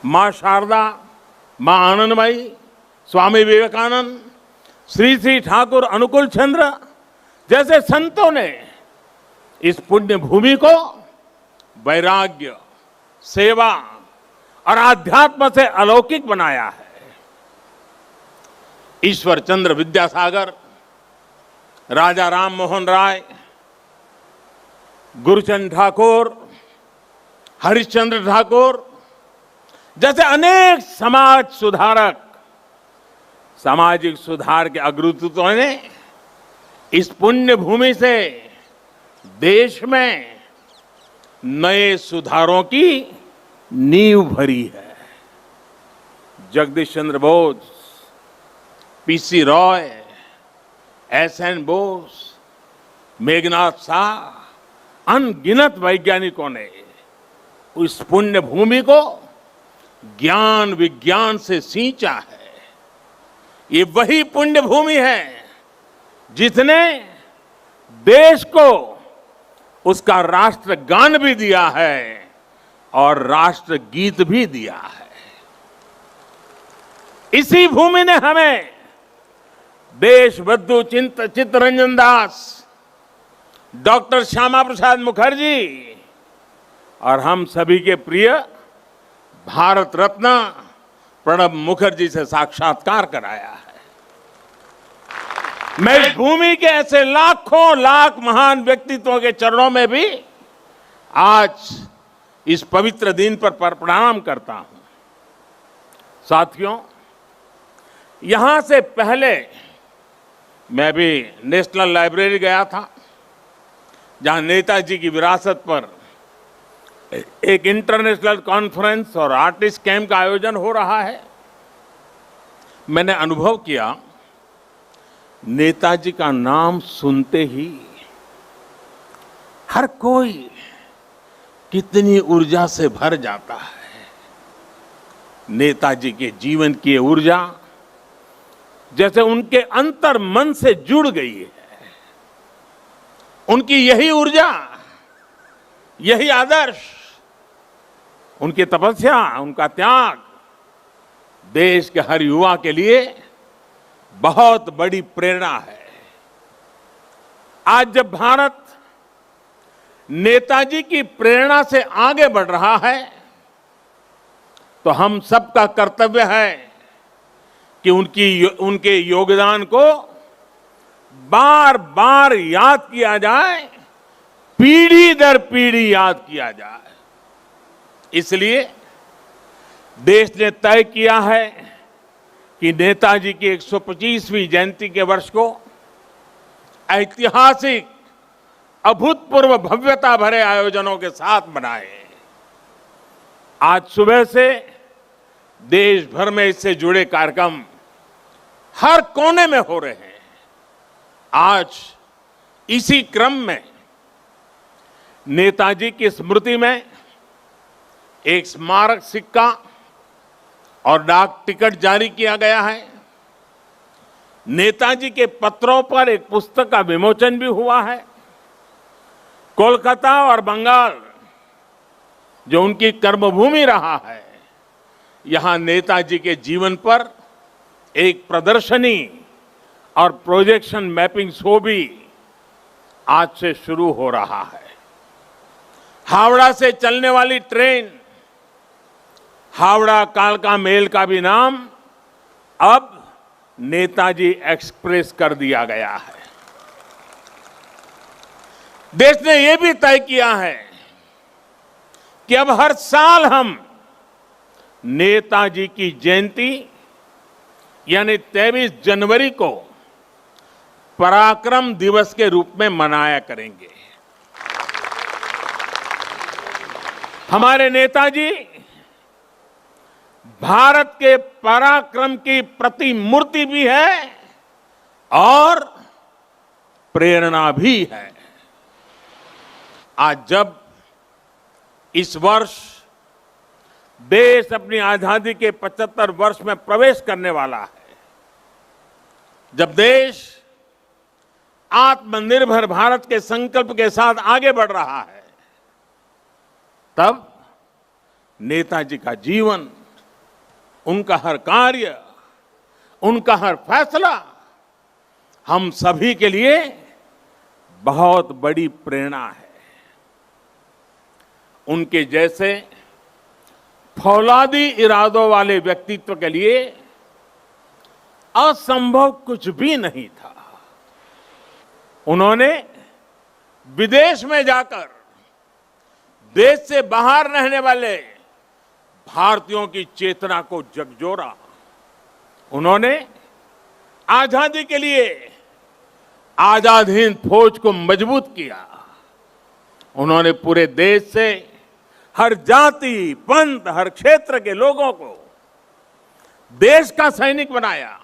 मां शारदा, मां आनंदमयी, स्वामी विवेकानंद, श्री श्री ठाकुर अनुकूल चंद्र जैसे संतों ने इस पुण्य भूमि को वैराग्य, सेवा और आध्यात्म से अलौकिक बनाया है। ईश्वर चंद्र विद्यासागर, राजा राम मोहन राय, गुरुचंद ठाकुर, हरिश्चंद्र ठाकुर जैसे अनेक समाज सुधारक, सामाजिक सुधार के अग्रदूतों ने इस पुण्य भूमि से देश में नए सुधारों की नींव भरी है। जगदीश चंद्र बोस, पीसी रॉय, एसएन बोस, मेघनाथ शाह, अनगिनत वैज्ञानिकों ने उस पुण्य भूमि को ज्ञान विज्ञान से सींचा है। ये वही पुण्य भूमि है जिसने देश को उसका राष्ट्रगान भी दिया है और राष्ट्रगीत भी दिया है। इसी भूमि ने हमें देशबंधु चित्तरंजन दास, डॉक्टर श्यामा प्रसाद मुखर्जी और हम सभी के प्रिय भारत रत्न प्रणब मुखर्जी से साक्षात्कार कराया है। मैं इस भूमि के ऐसे लाखों लाख महान व्यक्तित्वों के चरणों में भी आज इस पवित्र दिन पर प्रणाम करता हूं। साथियों, यहां से पहले मैं भी नेशनल लाइब्रेरी गया था, जहां नेताजी की विरासत पर एक इंटरनेशनल कॉन्फ्रेंस और आर्टिस्ट कैंप का आयोजन हो रहा है। मैंने अनुभव किया, नेताजी का नाम सुनते ही हर कोई कितनी ऊर्जा से भर जाता है। नेताजी के जीवन की ऊर्जा जैसे उनके अंतर मन से जुड़ गई है। उनकी यही ऊर्जा, यही आदर्श, उनकी तपस्या, उनका त्याग देश के हर युवा के लिए बहुत बड़ी प्रेरणा है। आज जब भारत नेताजी की प्रेरणा से आगे बढ़ रहा है, तो हम सबका कर्तव्य है कि उनके योगदान को बार बार याद किया जाए, पीढ़ी दर पीढ़ी याद किया जाए। इसलिए देश ने तय किया है कि नेताजी की 125वीं जयंती के वर्ष को ऐतिहासिक, अभूतपूर्व भव्यता भरे आयोजनों के साथ मनाएं। आज सुबह से देश भर में इससे जुड़े कार्यक्रम हर कोने में हो रहे हैं। आज इसी क्रम में नेताजी की स्मृति में एक स्मारक सिक्का और डाक टिकट जारी किया गया है। नेताजी के पत्रों पर एक पुस्तक का विमोचन भी हुआ है। कोलकाता और बंगाल, जो उनकी कर्मभूमि रहा है, यहां नेताजी के जीवन पर एक प्रदर्शनी और प्रोजेक्शन मैपिंग शो भी आज से शुरू हो रहा है। हावड़ा से चलने वाली ट्रेन हावड़ा कालका मेल का भी नाम अब नेताजी एक्सप्रेस कर दिया गया है। देश ने यह भी तय किया है कि अब हर साल हम नेताजी की जयंती यानी 23 जनवरी को पराक्रम दिवस के रूप में मनाया करेंगे। हमारे नेताजी भारत के पराक्रम की प्रतिमूर्ति भी है और प्रेरणा भी है। आज जब इस वर्ष देश अपनी आजादी के 75 वर्ष में प्रवेश करने वाला है, जब देश आत्मनिर्भर भारत के संकल्प के साथ आगे बढ़ रहा है, तब नेताजी का जीवन, उनका हर कार्य, उनका हर फैसला हम सभी के लिए बहुत बड़ी प्रेरणा है। उनके जैसे फौलादी इरादों वाले व्यक्तित्व के लिए असंभव कुछ भी नहीं था। उन्होंने विदेश में जाकर देश से बाहर रहने वाले भारतीयों की चेतना को झकझोरा। उन्होंने आजादी के लिए आजाद हिंद फौज को मजबूत किया। उन्होंने पूरे देश से हर जाति, पंथ, हर क्षेत्र के लोगों को देश का सैनिक बनाया।